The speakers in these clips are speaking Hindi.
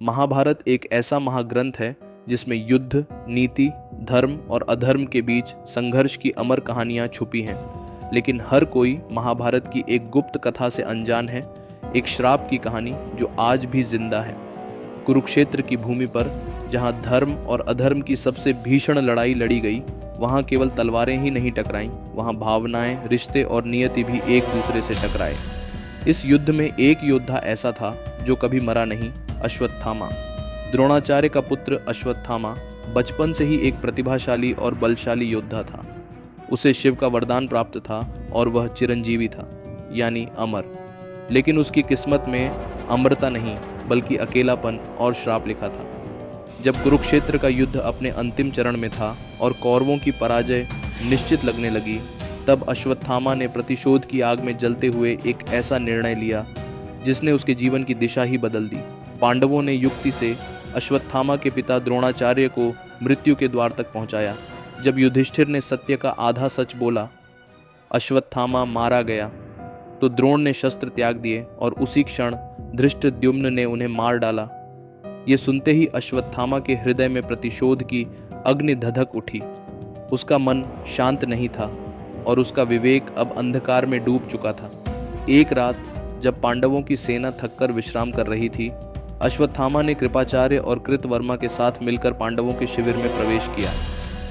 महाभारत एक ऐसा महाग्रंथ है जिसमें युद्ध, नीति, धर्म और अधर्म के बीच संघर्ष की अमर कहानियां छुपी हैं। लेकिन हर कोई महाभारत की एक गुप्त कथा से अनजान है, एक श्राप की कहानी जो आज भी जिंदा है। कुरुक्षेत्र की भूमि पर जहां धर्म और अधर्म की सबसे भीषण लड़ाई लड़ी गई, वहां केवल तलवारें ही नहीं टकराईं, वहां भावनाएं, रिश्ते और नियति भी एक दूसरे से टकराए। इस युद्ध में एक योद्धा ऐसा था जो कभी मरा नहीं, अश्वत्थामा। द्रोणाचार्य का पुत्र अश्वत्थामा बचपन से ही एक प्रतिभाशाली और बलशाली योद्धा था। उसे शिव का वरदान प्राप्त था और वह चिरंजीवी था, यानी अमर। लेकिन उसकी किस्मत में अमरता नहीं बल्कि अकेलापन और श्राप लिखा था। जब कुरुक्षेत्र का युद्ध अपने अंतिम चरण में था और कौरवों की पराजय निश्चित लगने लगी, तब अश्वत्थामा ने प्रतिशोध की आग में जलते हुए एक ऐसा निर्णय लिया जिसने उसके जीवन की दिशा ही बदल दी। पांडवों ने युक्ति से अश्वत्थामा के पिता द्रोणाचार्य को मृत्यु के द्वार तक पहुंचाया। जब युधिष्ठिर ने सत्य का आधा सच बोला, अश्वत्थामा मारा गया, तो द्रोण ने शस्त्र त्याग दिए और उसी क्षण धृष्टद्युम्न ने उन्हें मार डाला। ये सुनते ही अश्वत्थामा के हृदय में प्रतिशोध की अग्नि धधक उठी। उसका मन शांत नहीं था और उसका विवेक अब अंधकार में डूब चुका था। एक रात जब पांडवों की सेना थककर विश्राम कर रही थी, अश्वत्थामा ने कृपाचार्य और कृतवर्मा के साथ मिलकर पांडवों के शिविर में प्रवेश किया।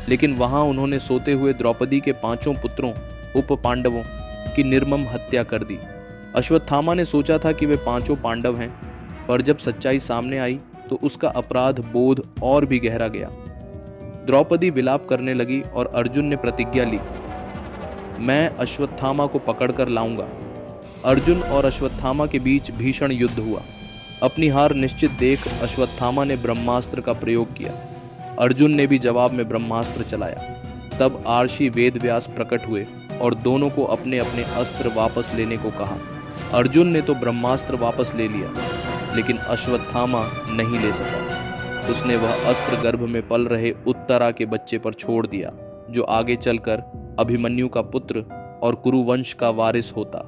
लेकिन वहां उन्होंने सोते हुए द्रौपदी के 5 पुत्रों उप पांडवों की निर्मम हत्या कर दी। अश्वत्थामा ने सोचा था कि वे 5 पांडव हैं, पर जब सच्चाई सामने आई तो उसका अपराध बोध और भी गहरा गया। द्रौपदी विलाप करने लगी और अर्जुन ने प्रतिज्ञा ली, मैं अश्वत्थामा को पकड़कर लाऊंगा। अर्जुन और अश्वत्थामा के बीच भीषण युद्ध हुआ। अपनी हार निश्चित देख अश्वत्थामा ने ब्रह्मास्त्र का प्रयोग किया। अर्जुन ने भी जवाब में ब्रह्मास्त्र चलाया। तब आर्षि वेदव्यास प्रकट हुए और दोनों को अपने अपने अस्त्र वापस लेने को कहा। अर्जुन ने तो ब्रह्मास्त्र वापस ले लिया, लेकिन अश्वत्थामा नहीं ले सका। उसने वह अस्त्र गर्भ में पल रहे उत्तरा के बच्चे पर छोड़ दिया, जो आगे चलकर अभिमन्यु का पुत्र और कुरुवंश का वारिस होता।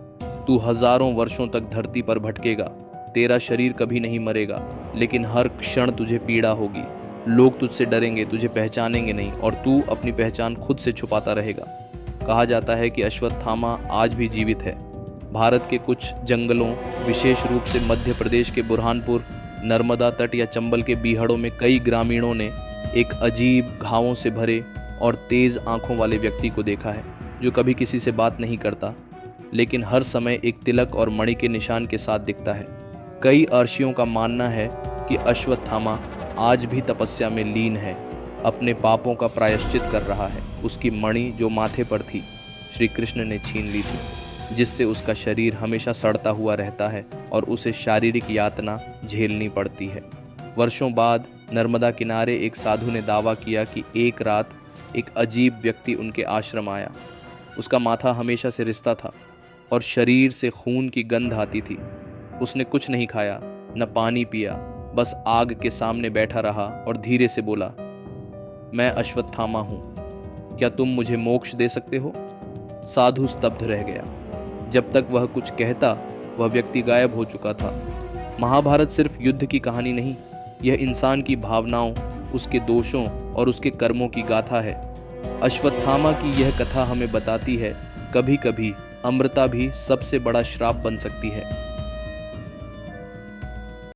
तू हजारों वर्षों तक धरती पर भटकेगा, तेरा शरीर कभी नहीं मरेगा, लेकिन हर क्षण तुझे पीड़ा होगी। लोग तुझसे डरेंगे, तुझे पहचानेंगे नहीं और तू अपनी पहचान खुद से छुपाता रहेगा। कहा जाता है कि अश्वत्थामा आज भी जीवित है। भारत के कुछ जंगलों, विशेष रूप से मध्य प्रदेश के बुरहानपुर, नर्मदा तट या चंबल के बीहड़ों में कई ग्रामीणों ने एक अजीब, घावों से भरे और तेज आंखों वाले व्यक्ति को देखा है, जो कभी किसी से बात नहीं करता, लेकिन हर समय एक तिलक और मणि के निशान के साथ दिखता है। कई अर्षियों का मानना है कि अश्वत्थामा आज भी तपस्या में लीन है, अपने पापों का प्रायश्चित कर रहा है। उसकी मणि जो माथे पर थी, श्री कृष्ण ने छीन ली थी, जिससे उसका शरीर हमेशा सड़ता हुआ रहता है और उसे शारीरिक यातना झेलनी पड़ती है। वर्षों बाद नर्मदा किनारे एक साधु ने दावा किया कि एक रात एक अजीब व्यक्ति उनके आश्रम आया। उसका माथा हमेशा से रिश्ता था और शरीर से खून की गंध आती थी। उसने कुछ नहीं खाया, न पानी पिया, बस आग के सामने बैठा रहा और धीरे से बोला, मैं अश्वत्थामा हूँ, क्या तुम मुझे मोक्ष दे सकते हो? साधु स्तब्ध रह गया। जब तक वह कुछ कहता, वह व्यक्ति गायब हो चुका था। महाभारत सिर्फ युद्ध की कहानी नहीं, यह इंसान की भावनाओं, उसके दोषों और उसके कर्मों की गाथा है। अश्वत्थामा की यह कथा हमें बताती है, कभी कभी अमृता भी सबसे बड़ा श्राप बन सकती है।